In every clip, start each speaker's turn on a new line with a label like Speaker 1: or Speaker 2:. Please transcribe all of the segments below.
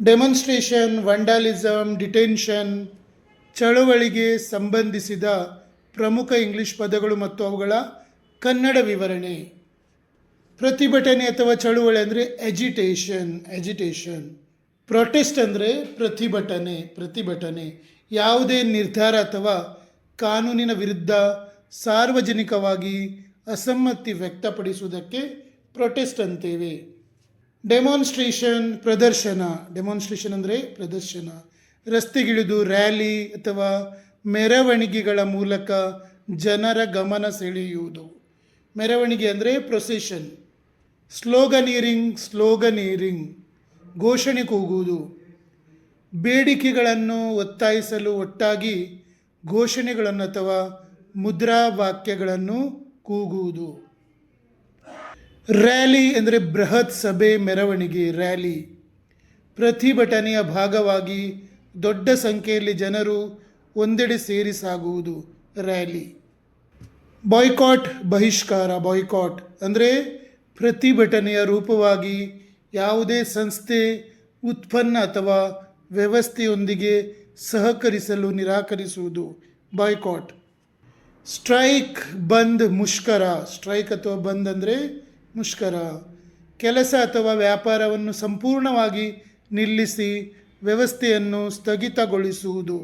Speaker 1: Demonstration, ವಂಡಾಲಿಸಮ್, detention, ಚಳುವಳಿಗೆ ಸಂಬಂಧಿಸಿದ ಪ್ರಮುಖ English ಪದಗಳು ಮತ್ತು ಅವುಗಳ ಕನ್ನಡ ವಿವರಣೆ. ಪ್ರತಿಭಟನೆ ಅಥವಾ ಚಳುವಳಿ ಅಂದರೆ ಎಜಿಟೇಷನ್. ಪ್ರೊಟೆಸ್ಟ್ ಅಂದರೆ ಪ್ರತಿಭಟನೆ. ಯಾವುದೇ ನಿರ್ಧಾರ ಅಥವಾ ಕಾನೂನಿನ ವಿರುದ್ಧ ಸಾರ್ವಜನಿಕವಾಗಿ ಅಸಮ್ಮತಿ ವ್ಯಕ್ತಪಡಿಸುವುದಕ್ಕೆ ಪ್ರೊಟೆಸ್ಟ್ ಅಂತೇವೆ. ಡೆಮಾನ್ಸ್ಟ್ರೇಷನ್ ಅಂದರೆ ಪ್ರದರ್ಶನ. ರಸ್ತೆಗಿಳಿದು ರ್ಯಾಲಿ ಅಥವಾ ಮೆರವಣಿಗೆಗಳ ಮೂಲಕ ಜನರ ಗಮನ ಸೆಳೆಯುವುದು. ಮೆರವಣಿಗೆ ಅಂದರೆ ಪ್ರೊಸೆಷನ್. ಸ್ಲೋಗನೀರಿಂಗ್ ಘೋಷಣೆ ಕೂಗುವುದು. ಬೇಡಿಕೆಗಳನ್ನು ಒತ್ತಾಯಿಸಲು ಒಟ್ಟಾಗಿ ಘೋಷಣೆಗಳನ್ನು ಅಥವಾ ಮುದ್ರಾವಾಕ್ಯಗಳನ್ನು ಕೂಗುವುದು. ರ್ಯಾಲಿ ಅಂದರೆ ಬೃಹತ್ ಸಭೆ, ಮೆರವಣಿಗೆ. ರ್ಯಾಲಿ ಪ್ರತಿಭಟನೆಯ ಭಾಗವಾಗಿ ದೊಡ್ಡ ಸಂಖ್ಯೆಯಲ್ಲಿ ಜನರು ಒಂದೆಡೆ ಸೇರಿ ಸಾಗುವುದು. ರ್ಯಾಲಿ. ಬಾಯ್ಕಾಟ್ ಅಂದರೆ ಪ್ರತಿಭಟನೆಯ ರೂಪವಾಗಿ ಯಾವುದೇ ಸಂಸ್ಥೆ, ಉತ್ಪನ್ನ ಅಥವಾ ವ್ಯವಸ್ಥೆಯೊಂದಿಗೆ ಸಹಕರಿಸಲು ನಿರಾಕರಿಸುವುದು. ಬಾಯ್ಕಾಟ್. ಸ್ಟ್ರೈಕ್, ಬಂದ್, ಮುಷ್ಕರ. ಸ್ಟ್ರೈಕ್ ಅಥವಾ ಬಂದ್ ಅಂದರೆ ಮುಷ್ಕರ. ಕೆಲಸ ಅಥವಾ ವ್ಯಾಪಾರವನ್ನು ಸಂಪೂರ್ಣವಾಗಿ ನಿಲ್ಲಿಸಿ ವ್ಯವಸ್ಥೆಯನ್ನು ಸ್ಥಗಿತಗೊಳಿಸುವುದು.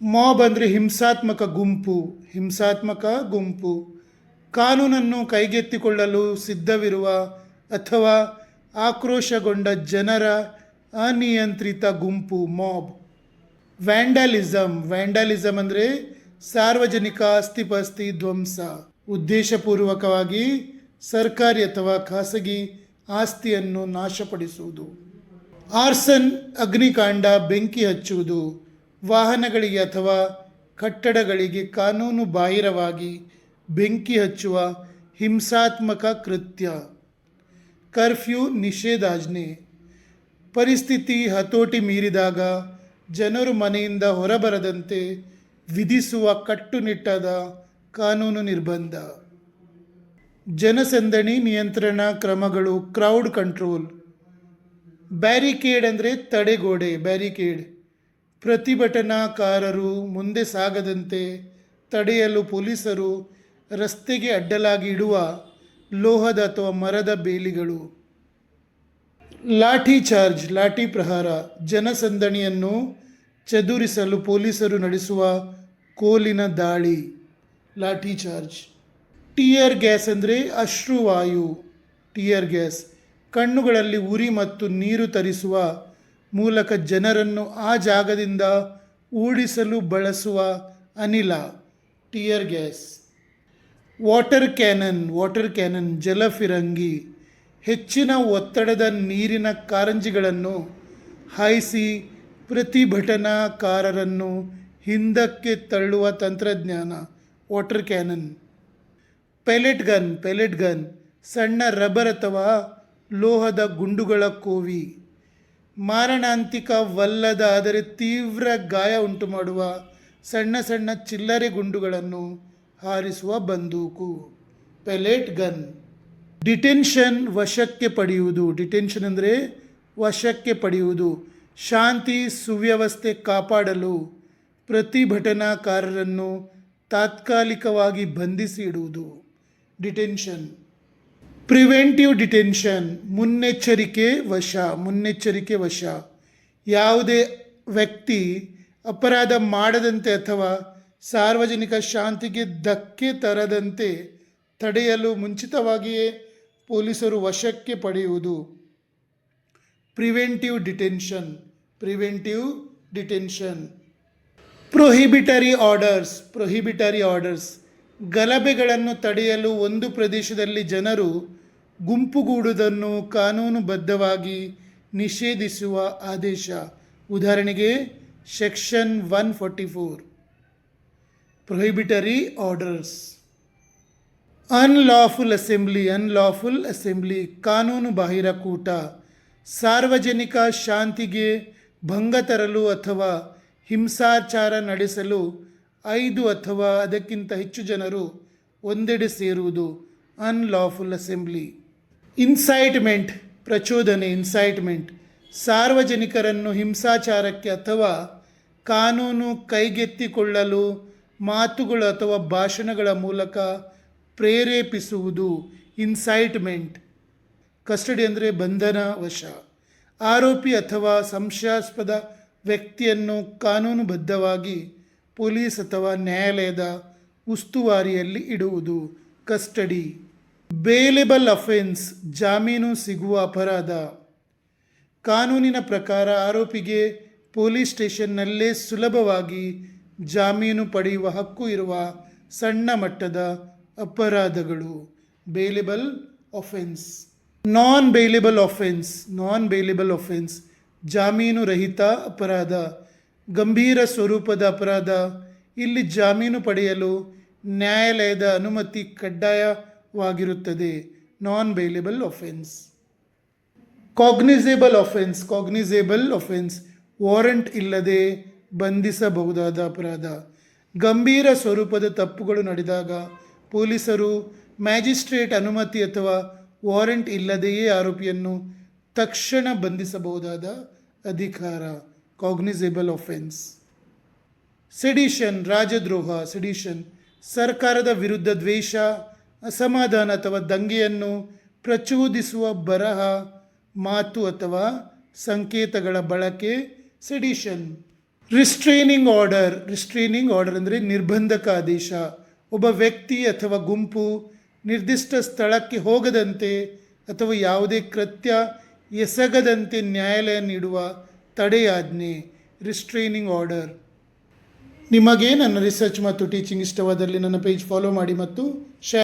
Speaker 1: ಮಾಬ್ ಅಂದರೆ ಹಿಂಸಾತ್ಮಕ ಗುಂಪು. ಕಾನೂನನ್ನು ಕೈಗೆತ್ತಿಕೊಳ್ಳಲು ಸಿದ್ಧವಿರುವ ಅಥವಾ ಆಕ್ರೋಶಗೊಂಡ ಜನರ ಅನಿಯಂತ್ರಿತ ಗುಂಪು. ಮಾಬ್. ವ್ಯಾಂಡಲಿಸಮ್ ಅಂದರೆ ಸಾರ್ವಜನಿಕ ಆಸ್ತಿಪಾಸ್ತಿ ಧ್ವಂಸ. ಉದ್ದೇಶಪೂರ್ವಕವಾಗಿ ಸರ್ಕಾರಿ ಅಥವಾ ಖಾಸಗಿ ಆಸ್ತಿಯನ್ನು ನಾಶಪಡಿಸುವುದು. ಆರ್ಸನ್, ಅಗ್ನಿಕಾಂಡ, ಬೆಂಕಿ ಹಚ್ಚುವುದು. ವಾಹನಗಳಿಗೆ ಅಥವಾ ಕಟ್ಟಡಗಳಿಗೆ ಕಾನೂನು ಬಾಹಿರವಾಗಿ ಬೆಂಕಿ ಹಚ್ಚುವ ಹಿಂಸಾತ್ಮಕ ಕೃತ್ಯ. ಕರ್ಫ್ಯೂ, ನಿಷೇಧಾಜ್ಞೆ. ಪರಿಸ್ಥಿತಿ ಹತೋಟಿ ಮೀರಿದಾಗ ಜನರು ಮನೆಯಿಂದ ಹೊರಬರದಂತೆ ವಿಧಿಸುವ ಕಟ್ಟುನಿಟ್ಟಾದ ಕಾನೂನು ನಿರ್ಬಂಧ. ಜನಸಂದಣಿ ನಿಯಂತ್ರಣ ಕ್ರಮಗಳು. Crowd control. ಬ್ಯಾರಿಕೇಡ್ ಅಂದರೆ ತಡೆಗೋಡೆ. ಪ್ರತಿಭಟನಾಕಾರರು ಮುಂದೆ ಸಾಗದಂತೆ ತಡೆಯಲು ಪೊಲೀಸರು ರಸ್ತೆಗೆ ಅಡ್ಡಲಾಗಿ ಇಡುವ ಲೋಹದ ಅಥವಾ ಮರದ ಬೇಲಿಗಳು. ಲಾಠಿ ಪ್ರಹಾರ. ಜನಸಂದಣಿಯನ್ನು ಚದುರಿಸಲು ಪೊಲೀಸರು ನಡೆಸುವ ಕೋಲಿನ ದಾಳಿ. ಲಾಠಿ ಚಾರ್ಜ್. ಟಿಯರ್ ಗ್ಯಾಸ್ ಅಂದರೆ ಅಶ್ರುವಾಯು. ಕಣ್ಣುಗಳಲ್ಲಿ ಉರಿ ಮತ್ತು ನೀರು ತರಿಸುವ ಮೂಲಕ ಜನರನ್ನು ಆ ಜಾಗದಿಂದ ಓಡಿಸಲು ಬಳಸುವ ಅನಿಲ. Tear gas. ವಾಟರ್ ಕ್ಯಾನನ್ ಜಲಫಿರಂಗಿ. ಹೆಚ್ಚಿನ ಒತ್ತಡದ ನೀರಿನ ಕಾರಂಜಿಗಳನ್ನು ಹಾಯಿಸಿ ಪ್ರತಿಭಟನಾಕಾರರನ್ನು ಹಿಂದಕ್ಕೆ ತಳ್ಳುವ ತಂತ್ರಜ್ಞಾನ. Water cannon. ಪೆಲೆಟ್ ಗನ್ ಸಣ್ಣ ರಬ್ಬರ್ ಅಥವಾ ಲೋಹದ ಗುಂಡುಗಳ ಕೋವಿ. ಮಾರಣಾಂತಿಕವಲ್ಲದ ಆದರೆ ತೀವ್ರ ಗಾಯ ಉಂಟು ಮಾಡುವ ಸಣ್ಣ ಚಿಲ್ಲರೆ ಗುಂಡುಗಳನ್ನು ಹಾರಿಸುವ ಬಂದೂಕು. Pellet gun. ಡಿಟೆನ್ಷನ್, ವಶಕ್ಕೆ ಪಡೆಯುವುದು. ಡಿಟೆನ್ಷನ್ ಅಂದರೆ ವಶಕ್ಕೆ ಪಡೆಯುವುದು. ಶಾಂತಿ ಸುವ್ಯವಸ್ಥೆ ಕಾಪಾಡಲು ಪ್ರತಿಭಟನಾಕಾರರನ್ನು ತಾತ್ಕಾಲಿಕವಾಗಿ ಬಂಧಿಸಿ ಇಡುವುದು. ಡಿಟೆನ್ಷನ್. ಪ್ರಿವೆಂಟಿವ್ ಡಿಟೆನ್ಷನ್, ಮುನ್ನೆಚ್ಚರಿಕೆ ವಶ. ಯಾವುದೇ ವ್ಯಕ್ತಿ ಅಪರಾಧ ಮಾಡದಂತೆ ಅಥವಾ ಸಾರ್ವಜನಿಕ ಶಾಂತಿಗೆ ಧಕ್ಕೆ ತರದಂತೆ ತಡೆಯಲು ಮುಂಚಿತವಾಗಿಯೇ ಪೊಲೀಸರು ವಶಕ್ಕೆ ಪಡೆಯುವುದು. Preventive detention. Prohibitory orders. ಗಲಭೆಗಳನ್ನು ತಡೆಯಲು ಒಂದು ಪ್ರದೇಶದಲ್ಲಿ ಜನರು ಗುಂಪುಗೂಡುವುದನ್ನು ಕಾನೂನುಬದ್ಧವಾಗಿ ನಿಷೇಧಿಸುವ ಆದೇಶ. ಉದಾಹರಣೆಗೆ section 144. Prohibitory orders. Unlawful assembly ಕಾನೂನು ಬಾಹಿರ ಕೂಟ. ಸಾರ್ವಜನಿಕ ಶಾಂತಿಗೆ ಭಂಗ ತರಲು ಅಥವಾ ಹಿಂಸಾಚಾರ ನಡೆಸಲು 5 ಅಥವಾ ಅದಕ್ಕಿಂತ ಹೆಚ್ಚು ಜನರು ಒಂದೆಡೆ ಸೇರುವುದು. Unlawful assembly. ಇನ್ಸೈಟ್ಮೆಂಟ್ ಪ್ರಚೋದನೆ. ಸಾರ್ವಜನಿಕರನ್ನು ಹಿಂಸಾಚಾರಕ್ಕೆ ಅಥವಾ ಕಾನೂನು ಕೈಗೆತ್ತಿಕೊಳ್ಳಲು ಮಾತುಗಳು ಅಥವಾ ಭಾಷಣಗಳ ಮೂಲಕ ಪ್ರೇರೇಪಿಸುವುದು, ಇನ್ಸೈಟ್ಮೆಂಟ್. ಕಸ್ಟಡಿ ಅಂದರೆ ಬಂಧನ ವಶ. ಆರೋಪಿ ಅಥವಾ ಸಂಶಯಾಸ್ಪದ ವ್ಯಕ್ತಿಯನ್ನು ಕಾನೂನುಬದ್ಧವಾಗಿ ಪೊಲೀಸ್ ಅಥವಾ ನ್ಯಾಯಾಲಯದ ಉಸ್ತುವಾರಿಯಲ್ಲಿ ಇಡುವುದು, ಕಸ್ಟಡಿ. ಬೇಲೆಬಲ್ ಅಫೆನ್ಸ್, ಜಾಮೀನು ಸಿಗುವ ಅಪರಾಧ. ಕಾನೂನಿನ ಪ್ರಕಾರ ಆರೋಪಿಗೆ ಪೊಲೀಸ್ ಸ್ಟೇಷನ್ನಲ್ಲೇ ಸುಲಭವಾಗಿ ಜಾಮೀನು ಪಡೆಯುವ ಹಕ್ಕು ಇರುವ ಸಣ್ಣ ಮಟ್ಟದ ಅಪರಾಧಗಳು, ಬೇಲೆಬಲ್ ಅಫೆನ್ಸ್. ನಾನ್ ಬೇಲೆಬಲ್ ಅಫೆನ್ಸ್, ಜಾಮೀನು ರಹಿತ ಅಪರಾಧ, ಗಂಭೀರ ಸ್ವರೂಪದ ಅಪರಾಧ. ಇಲ್ಲಿ ಜಾಮೀನು ಪಡೆಯಲು ನ್ಯಾಯಾಲಯದ ಅನುಮತಿ ಕಡ್ಡಾಯವಾಗಿರುತ್ತದೆ, non bailable offence. Cognizable offence, warrant ಇಲ್ಲದೆ ಬಂಧಿಸಬಹುದಾದ ಅಪರಾಧ. ಗಂಭೀರ ಸ್ವರೂಪದ ತಪ್ಪುಗಳು ನಡೆದಾಗ ಪೊಲೀಸರು ಮ್ಯಾಜಿಸ್ಟ್ರೇಟ್ ಅನುಮತಿ ಅಥವಾ ವಾರೆಂಟ್ ಇಲ್ಲದೆಯೇ ಆರೋಪಿಯನ್ನು ತಕ್ಷಣ ಬಂಧಿಸಬಹುದಾದ ಅಧಿಕಾರ, ಕಾಗ್ನಿಸೇಬಲ್ ಅಫೆನ್ಸ್. ಸೆಡಿಷನ್, ರಾಜದ್ರೋಹ. ಸೆಡಿಷನ್ ಸರ್ಕಾರದ ವಿರುದ್ಧ ದ್ವೇಷ, ಅಸಮಾಧಾನ ಅಥವಾ ದಂಗೆಯನ್ನು ಪ್ರಚೋದಿಸುವ ಬರಹ, ಮಾತು ಅಥವಾ ಸಂಕೇತಗಳ ಬಳಕೆ, ಸೆಡಿಷನ್. ರಿಸ್ಟ್ರೇನಿಂಗ್ ಆರ್ಡರ್ ಅಂದರೆ ನಿರ್ಬಂಧಕ ಆದೇಶ. ಒಬ್ಬ ವ್ಯಕ್ತಿ ಅಥವಾ ಗುಂಪು ನಿರ್ದಿಷ್ಟ ಸ್ಥಳಕ್ಕೆ ಹೋಗದಂತೆ ಅಥವಾ ಯಾವುದೇ ಕೃತ್ಯ ಎಸಗದಂತೆ ನ್ಯಾಯಾಲಯ ನೀಡುವ ತಡೆಯಾಜ್ಞೆ, ರಿಸ್ಟ್ರೇನಿಂಗ್ ಆರ್ಡರ್. ನಿಮಗೆ ನನ್ನ ರಿಸರ್ಚ್ ಮತ್ತು ಟೀಚಿಂಗ್ ಇಷ್ಟವಾದಲ್ಲಿ ನನ್ನ ಪೇಜ್ ಫಾಲೋ ಮಾಡಿ ಮತ್ತು ಶೇರ್